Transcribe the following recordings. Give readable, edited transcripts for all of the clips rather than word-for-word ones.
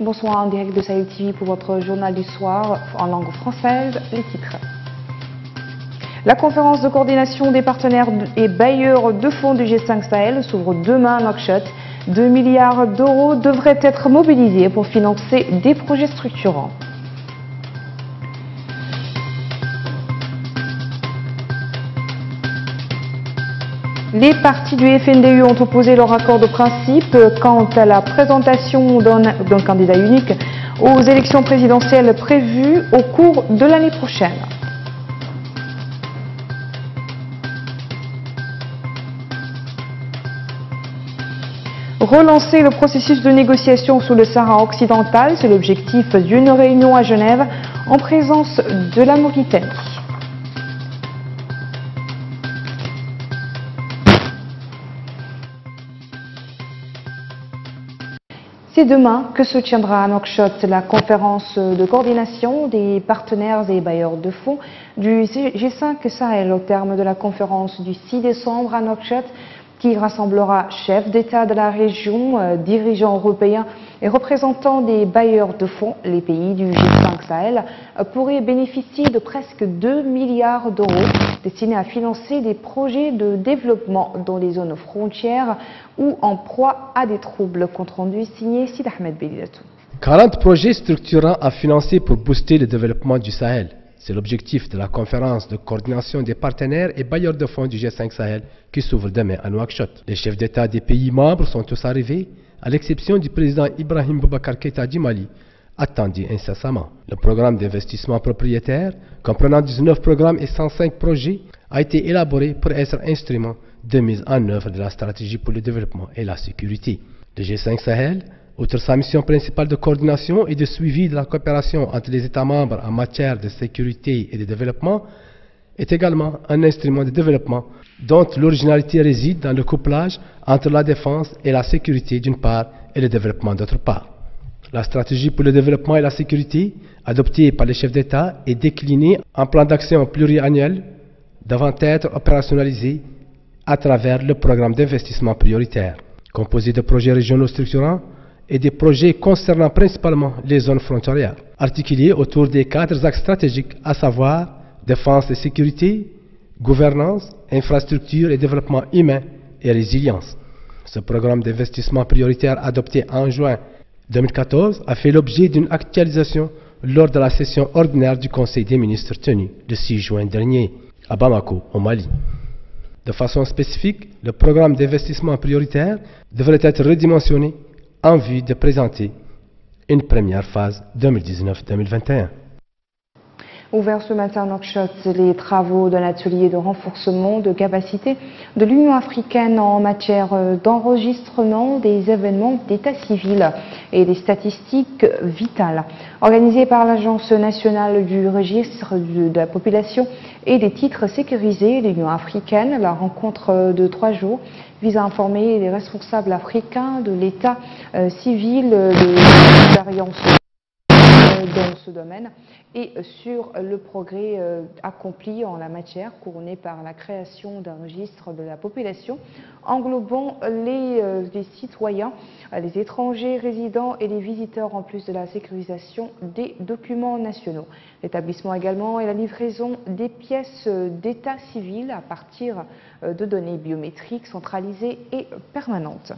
Bonsoir en direct de Sahel TV pour votre journal du soir en langue française, les titres. La conférence de coordination des partenaires et bailleurs de fonds du G5 Sahel s'ouvre demain à Nouakchott. 2 milliards d'euros devraient être mobilisés pour financer des projets structurants. Les partis du FNDU ont opposé leur accord de principe quant à la présentation d'un candidat unique aux élections présidentielles prévues au cours de l'année prochaine. Relancer le processus de négociation sous le Sahara occidental, c'est l'objectif d'une réunion à Genève en présence de la Mauritanie. C'est demain que se tiendra à Nouakchott la conférence de coordination des partenaires et bailleurs de fonds du G5 Sahel au terme de la conférence du 6 décembre à Nouakchott qui rassemblera chefs d'État de la région, dirigeants européens et représentants des bailleurs de fonds. Les pays du G5 Sahel pourraient bénéficier de presque 2 milliards d'euros destinés à financer des projets de développement dans les zones frontières ou en proie à des troubles. Compte rendu signé Sid Ahmed Belilatou. 40 projets structurants à financer pour booster le développement du Sahel. C'est l'objectif de la conférence de coordination des partenaires et bailleurs de fonds du G5 Sahel qui s'ouvre demain à Nouakchott. Les chefs d'État des pays membres sont tous arrivés, à l'exception du président Ibrahim Boubacar Keïta du Mali, attendu incessamment. Le programme d'investissement propriétaire, comprenant 19 programmes et 105 projets, a été élaboré pour être instrument de mise en œuvre de la stratégie pour le développement et la sécurité. Le G5 Sahel, outre sa mission principale de coordination et de suivi de la coopération entre les États membres en matière de sécurité et de développement, est également un instrument de développement dont l'originalité réside dans le couplage entre la défense et la sécurité d'une part et le développement d'autre part. La stratégie pour le développement et la sécurité, adoptée par les chefs d'État et déclinée en plan d'action pluriannuel, devant être opérationnalisée à travers le programme d'investissement prioritaire, composé de projets régionaux structurants et des projets concernant principalement les zones frontalières, articulés autour des 4 axes stratégiques, à savoir défense et sécurité, gouvernance, infrastructure et développement humain et résilience. Ce programme d'investissement prioritaire adopté en juin 2014 a fait l'objet d'une actualisation lors de la session ordinaire du Conseil des ministres tenue le 6 juin dernier à Bamako, au Mali. De façon spécifique, le programme d'investissement prioritaire devrait être redimensionné en vue de présenter une première phase 2019-2021. Ouvert ce matin à Nouakchott, les travaux d'un atelier de renforcement de capacité de l'Union africaine en matière d'enregistrement des événements d'état civil et des statistiques vitales. Organisé par l'Agence nationale du registre de la population et des titres sécurisés, l'Union africaine, la rencontre de 3 jours vise à informer les responsables africains de l'état civil de l'expérience dans ce domaine et sur le progrès accompli en la matière, couronné par la création d'un registre de la population englobant les citoyens, les étrangers résidents et les visiteurs, en plus de la sécurisation des documents nationaux. L'établissement également et la livraison des pièces d'état civil à partir de données biométriques centralisées et permanentes.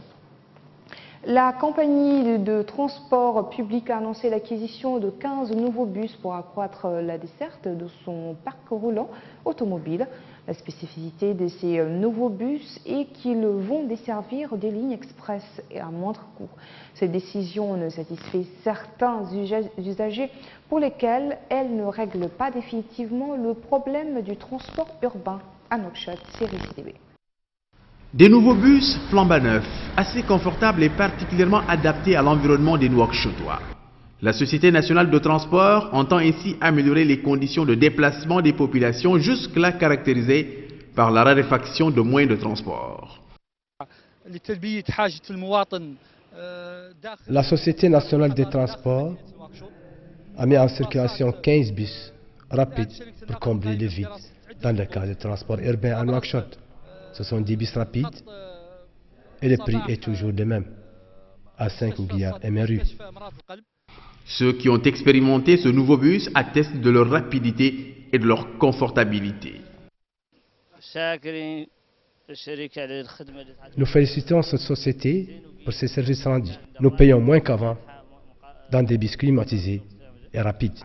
La compagnie de transport public a annoncé l'acquisition de 15 nouveaux bus pour accroître la desserte de son parc roulant automobile. La spécificité de ces nouveaux bus est qu'ils vont desservir des lignes express et à moindre coût. Cette décision ne satisfait certains usagers pour lesquels elle ne règle pas définitivement le problème du transport urbain à Nouakchott, série TV. Des nouveaux bus flambant neufs, assez confortables et particulièrement adaptés à l'environnement des Nouakchottois. La Société nationale de transport entend ainsi améliorer les conditions de déplacement des populations jusque-là caractérisées par la raréfaction de moyens de transport. La Société nationale des transports a mis en circulation 15 bus rapides pour combler le vide dans le cas de transport urbain à Nouakchott. Ce sont 10 bus rapides et le prix est toujours le même, à 5 milliards MRU. Ceux qui ont expérimenté ce nouveau bus attestent de leur rapidité et de leur confortabilité. Nous félicitons cette société pour ses services rendus. Nous payons moins qu'avant dans des bus climatisés et rapides.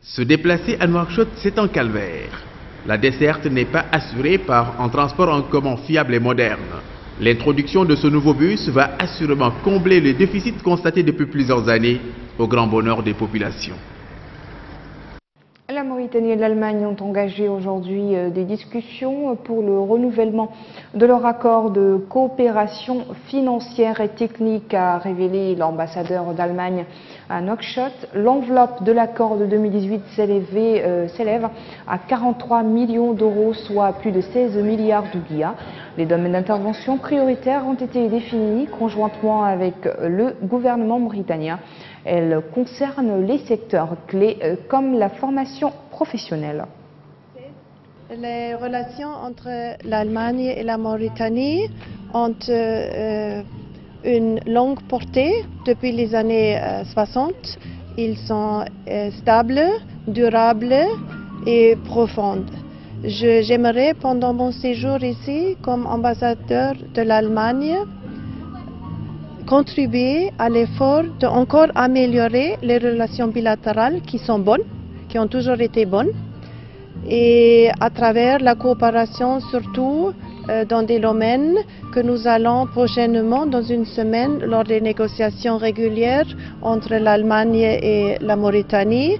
Se déplacer à Nouakchott, c'est un calvaire. La desserte n'est pas assurée par un transport en commun fiable et moderne. L'introduction de ce nouveau bus va assurément combler le déficit constaté depuis plusieurs années au grand bonheur des populations. La Mauritanie et l'Allemagne ont engagé aujourd'hui des discussions pour le renouvellement de leur accord de coopération financière et technique, a révélé l'ambassadeur d'Allemagne à Nouakchott. L'enveloppe de l'accord de 2018 s'élève à 43 millions d'euros, soit plus de 16 milliards d'ouguiya. Les domaines d'intervention prioritaires ont été définis conjointement avec le gouvernement mauritanien. Elles concernent les secteurs clés comme la formation professionnelle. Les relations entre l'Allemagne et la Mauritanie ont une longue portée depuis les années 60. Ils sont stables, durables et profondes. J'aimerais, pendant mon séjour ici, comme ambassadeur de l'Allemagne, contribuer à l'effort de encore améliorer les relations bilatérales qui sont bonnes, qui ont toujours été bonnes, et à travers la coopération surtout dans des domaines que nous allons prochainement, dans une semaine, lors des négociations régulières entre l'Allemagne et la Mauritanie,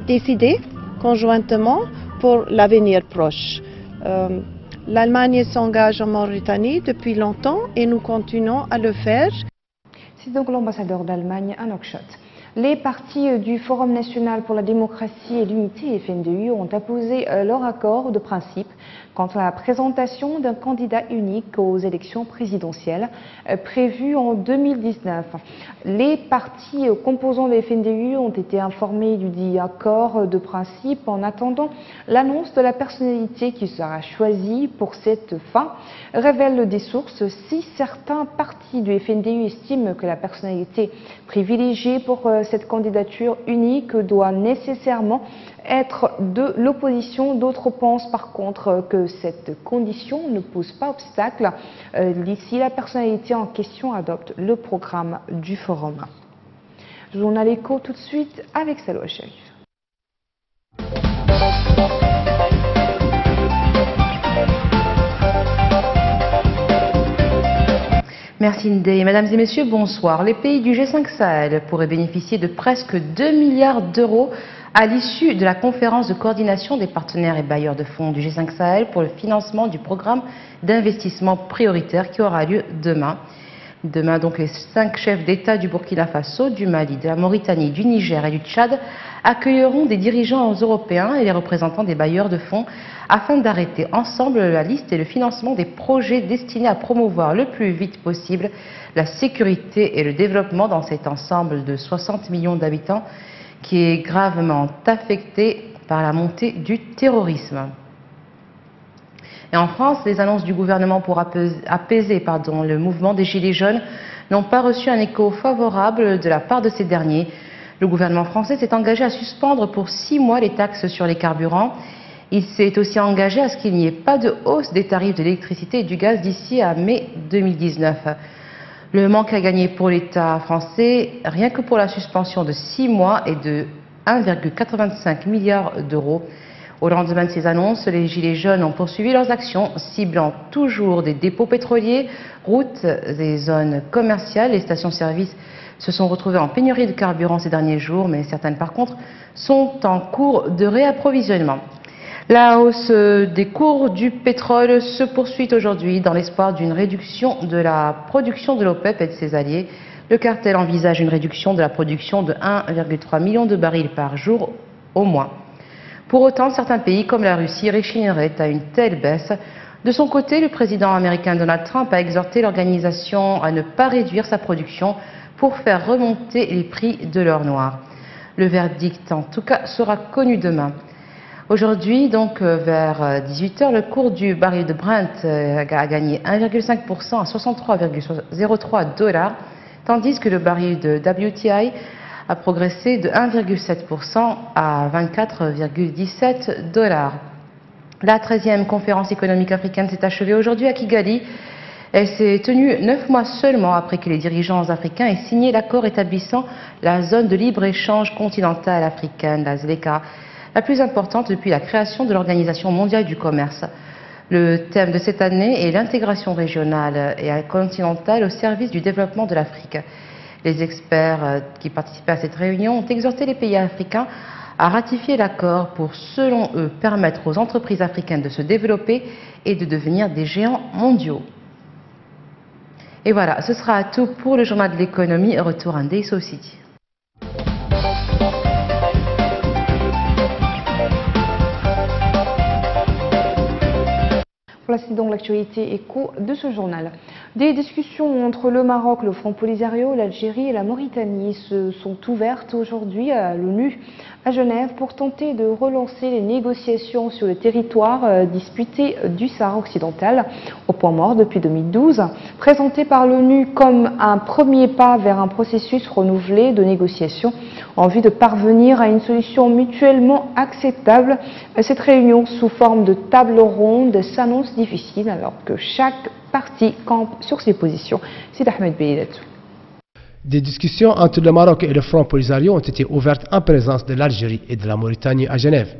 décider conjointement pour l'avenir proche. L'Allemagne s'engage en Mauritanie depuis longtemps et nous continuons à le faire. C'est donc l'ambassadeur d'Allemagne à Nouakchott. Les partis du Forum national pour la démocratie et l'unité, FNDU, ont apposé leur accord de principe quant à la présentation d'un candidat unique aux élections présidentielles prévues en 2019. Les partis composants de FNDU ont été informés du dit accord de principe en attendant l'annonce de la personnalité qui sera choisie pour cette fin. Révèlent des sources, si certains partis du FNDU estiment que la personnalité privilégiée pour cette candidature unique doit nécessairement être de l'opposition. D'autres pensent par contre que cette condition ne pose pas obstacle si la personnalité en question adopte le programme du forum. Journal Écho tout de suite avec Salwa Chérif. Merci Ndeye. Mesdames et messieurs, bonsoir. Les pays du G5 Sahel pourraient bénéficier de presque 2 milliards d'euros à l'issue de la conférence de coordination des partenaires et bailleurs de fonds du G5 Sahel pour le financement du programme d'investissement prioritaire qui aura lieu demain. Demain, donc, les 5 chefs d'État du Burkina Faso, du Mali, de la Mauritanie, du Niger et du Tchad accueilleront des dirigeants européens et les représentants des bailleurs de fonds afin d'arrêter ensemble la liste et le financement des projets destinés à promouvoir le plus vite possible la sécurité et le développement dans cet ensemble de 60 millions d'habitants qui est gravement affecté par la montée du terrorisme. Et en France, les annonces du gouvernement pour apaiser le mouvement des Gilets jaunes n'ont pas reçu un écho favorable de la part de ces derniers. Le gouvernement français s'est engagé à suspendre pour 6 mois les taxes sur les carburants. Il s'est aussi engagé à ce qu'il n'y ait pas de hausse des tarifs de l'électricité et du gaz d'ici à mai 2019. Le manque à gagner pour l'État français, rien que pour la suspension de 6 mois, est de 1,85 milliard d'euros. Au lendemain de ces annonces, les Gilets jaunes ont poursuivi leurs actions, ciblant toujours des dépôts pétroliers, routes et zones commerciales. Les stations-service se sont retrouvées en pénurie de carburant ces derniers jours, mais certaines par contre sont en cours de réapprovisionnement. La hausse des cours du pétrole se poursuit aujourd'hui dans l'espoir d'une réduction de la production de l'OPEP et de ses alliés. Le cartel envisage une réduction de la production de 1,3 million de barils par jour au moins. Pour autant, certains pays comme la Russie réchigneraient à une telle baisse. De son côté, le président américain Donald Trump a exhorté l'organisation à ne pas réduire sa production pour faire remonter les prix de l'or noir. Le verdict, en tout cas, sera connu demain. Aujourd'hui, donc vers 18 h, le cours du baril de Brent a gagné 1,5% à 63,03 $, tandis que le baril de WTI a progressé de 1,7% à 24,17 $. La 13e conférence économique africaine s'est achevée aujourd'hui à Kigali. Elle s'est tenue 9 mois seulement après que les dirigeants africains aient signé l'accord établissant la zone de libre-échange continentale africaine, la ZLECA, la plus importante depuis la création de l'Organisation mondiale du commerce. Le thème de cette année est l'intégration régionale et continentale au service du développement de l'Afrique. Les experts qui participaient à cette réunion ont exhorté les pays africains à ratifier l'accord pour, selon eux, permettre aux entreprises africaines de se développer et de devenir des géants mondiaux. Et voilà, ce sera tout pour le journal de l'économie. Retour à Ndeye Sow City. Voici donc l'actualité écho de ce journal. Des discussions entre le Maroc, le Front Polisario, l'Algérie et la Mauritanie se sont ouvertes aujourd'hui à l'ONU à Genève pour tenter de relancer les négociations sur le territoire disputé du Sahara occidental, au point mort depuis 2012. Présenté par l'ONU comme un premier pas vers un processus renouvelé de négociation en vue de parvenir à une solution mutuellement acceptable, cette réunion sous forme de table ronde s'annonce difficile alors que chaque partie campe sur ses positions. C'est Ahmed Beilatou. Des discussions entre le Maroc et le Front Polisario ont été ouvertes en présence de l'Algérie et de la Mauritanie à Genève.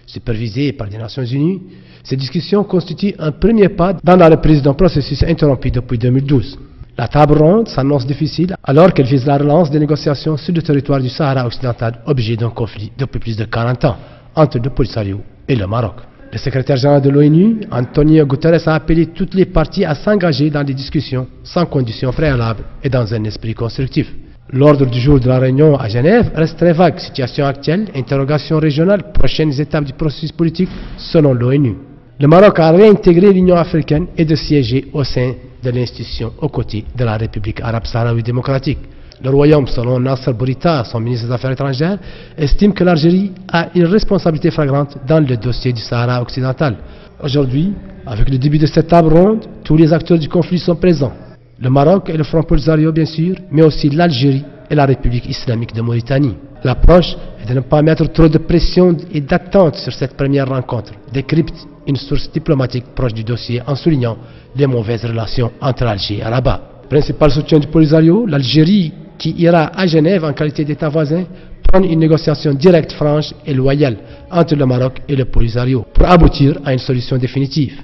Supervisées par les Nations Unies, ces discussions constituent un premier pas dans la reprise d'un processus interrompu depuis 2012. La table ronde s'annonce difficile alors qu'elle vise la relance des négociations sur le territoire du Sahara occidental, objet d'un conflit depuis plus de 40 ans entre le Polisario et le Maroc. Le secrétaire général de l'ONU, Antonio Guterres, a appelé toutes les parties à s'engager dans des discussions sans conditions préalables et dans un esprit constructif. L'ordre du jour de la réunion à Genève reste très vague. Situation actuelle, interrogations régionales, prochaines étapes du processus politique selon l'ONU. Le Maroc a réintégré l'Union africaine et de siéger au sein de l'institution aux côtés de la République arabe sahraoui démocratique. Le Royaume, selon Nasser Bourita, son ministre des Affaires étrangères, estime que l'Algérie a une responsabilité flagrante dans le dossier du Sahara occidental. Aujourd'hui, avec le début de cette table ronde, tous les acteurs du conflit sont présents. Le Maroc et le Front Polisario, bien sûr, mais aussi l'Algérie et la République islamique de Mauritanie. L'approche est de ne pas mettre trop de pression et d'attente sur cette première rencontre, décrypte une source diplomatique proche du dossier en soulignant les mauvaises relations entre Alger et Rabat. Principal soutien du Polisario, l'Algérie, qui ira à Genève en qualité d'État voisin, prendre une négociation directe, franche et loyale entre le Maroc et le Polisario pour aboutir à une solution définitive.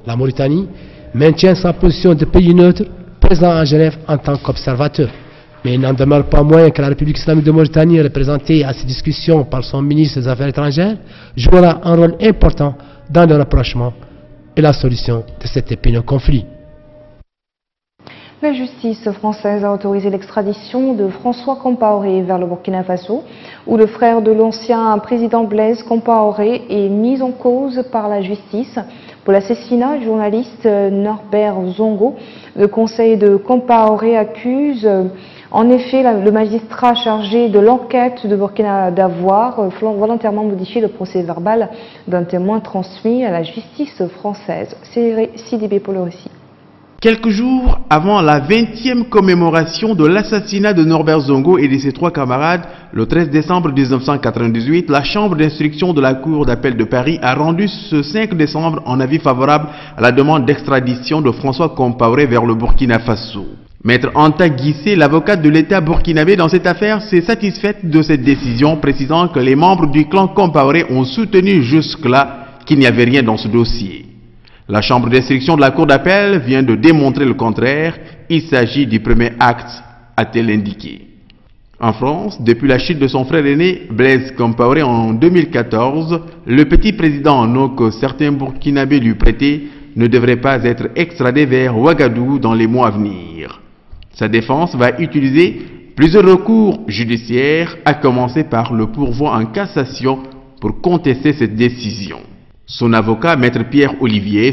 La Mauritanie maintient sa position de pays neutre, présent à Genève en tant qu'observateur. Mais il n'en demeure pas moins que la République islamique de Mauritanie, représentée à ces discussions par son ministre des Affaires étrangères, jouera un rôle important dans le rapprochement et la solution de cet épineux conflit. La justice française a autorisé l'extradition de François Compaoré vers le Burkina Faso, où le frère de l'ancien président Blaise Compaoré est mis en cause par la justice pour l'assassinat du journaliste Norbert Zongo. Le conseil de Compaoré accuse en effet le magistrat chargé de l'enquête de Burkina d'avoir volontairement modifié le procès verbal d'un témoin transmis à la justice française. C'est Sidibé pour le récit. Quelques jours avant la 20e commémoration de l'assassinat de Norbert Zongo et de ses 3 camarades, le 13 décembre 1998, la chambre d'instruction de la Cour d'appel de Paris a rendu ce 5 décembre un avis favorable à la demande d'extradition de François Compaoré vers le Burkina Faso. Maître Anta Guissé, l'avocate de l'État burkinabé dans cette affaire, s'est satisfaite de cette décision, précisant que les membres du clan Compaoré ont soutenu jusque-là qu'il n'y avait rien dans ce dossier. La chambre d'instruction de la Cour d'appel vient de démontrer le contraire. Il s'agit du premier acte, a-t-elle indiqué. En France, depuis la chute de son frère aîné, Blaise Compaoré en 2014, le petit président en eau que certains Burkinabés lui prêtaient ne devrait pas être extradé vers Ouagadougou dans les mois à venir. Sa défense va utiliser plusieurs recours judiciaires, à commencer par le pourvoi en cassation pour contester cette décision. Son avocat, Maître Pierre Olivier,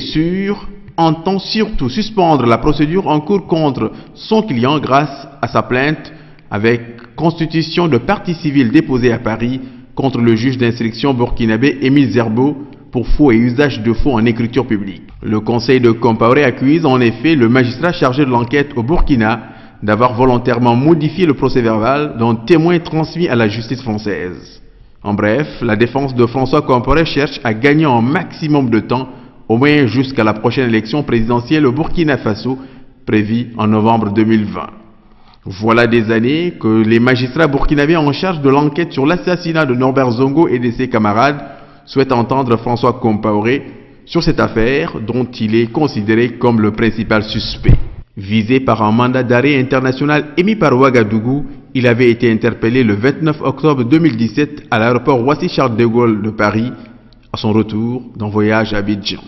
entend surtout suspendre la procédure en cours contre son client grâce à sa plainte avec constitution de partie civile déposée à Paris contre le juge d'instruction burkinabé Émile Zerbo pour faux et usage de faux en écriture publique. Le conseil de Compaoré accuse en effet le magistrat chargé de l'enquête au Burkina d'avoir volontairement modifié le procès-verbal d'un témoin transmis à la justice française. En bref, la défense de François Compaoré cherche à gagner un maximum de temps, au moins jusqu'à la prochaine élection présidentielle au Burkina Faso, prévue en novembre 2020. Voilà des années que les magistrats burkinabés en charge de l'enquête sur l'assassinat de Norbert Zongo et de ses camarades souhaitent entendre François Compaoré sur cette affaire dont il est considéré comme le principal suspect. Visé par un mandat d'arrêt international émis par Ouagadougou, il avait été interpellé le 29 octobre 2017 à l'aéroport Roissy-Charles de Gaulle de Paris, à son retour d'un voyage à Abidjan.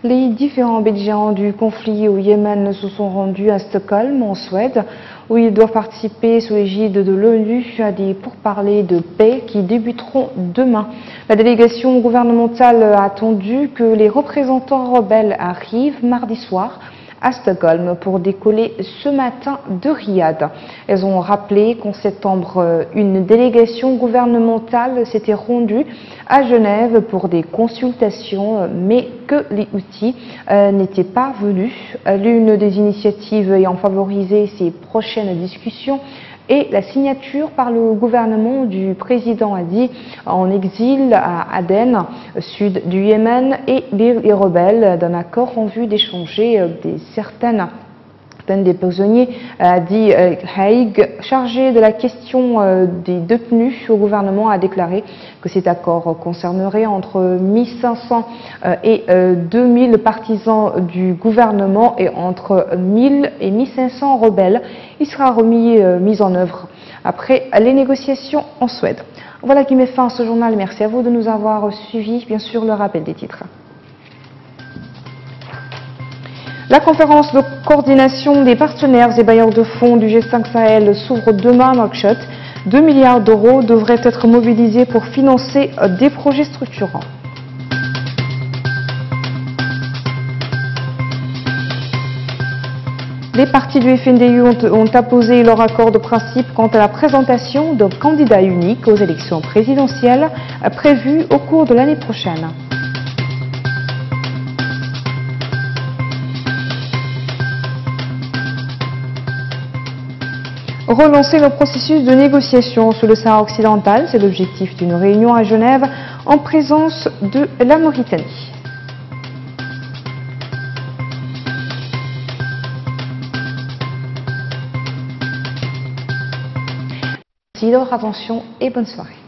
Les différents belligérants du conflit au Yémen se sont rendus à Stockholm, en Suède, où ils doivent participer sous l'égide de l'ONU à des pourparlers de paix qui débuteront demain. La délégation gouvernementale a attendu que les représentants rebelles arrivent mardi soir à Stockholm pour décoller ce matin de Riyad. Elles ont rappelé qu'en septembre, une délégation gouvernementale s'était rendue à Genève pour des consultations, mais que les Houthis n'étaient pas venus. L'une des initiatives ayant favorisé ces prochaines discussions et la signature par le gouvernement du président Hadi en exil à Aden, sud du Yémen, et les rebelles d'un accord en vue d'échanger certaines des prisonniers. Hadi Haig, chargé de la question des détenus au gouvernement, a déclaré que cet accord concernerait entre 1500 et 2000 partisans du gouvernement et entre 1000 et 1500 rebelles. Il sera mis en œuvre après les négociations en Suède. Voilà qui met fin à ce journal. Merci à vous de nous avoir suivis. Bien sûr, le rappel des titres. La conférence de coordination des partenaires et bailleurs de fonds du G5 Sahel s'ouvre demain à Nouakchott. 2 milliards d'euros devraient être mobilisés pour financer des projets structurants. Les partis du FNDU ont apposé leur accord de principe quant à la présentation d'un candidat unique aux élections présidentielles prévues au cours de l'année prochaine. Relancer le processus de négociation sur le Sahara occidental, c'est l'objectif d'une réunion à Genève en présence de la Mauritanie. Merci de votre attention et bonne soirée.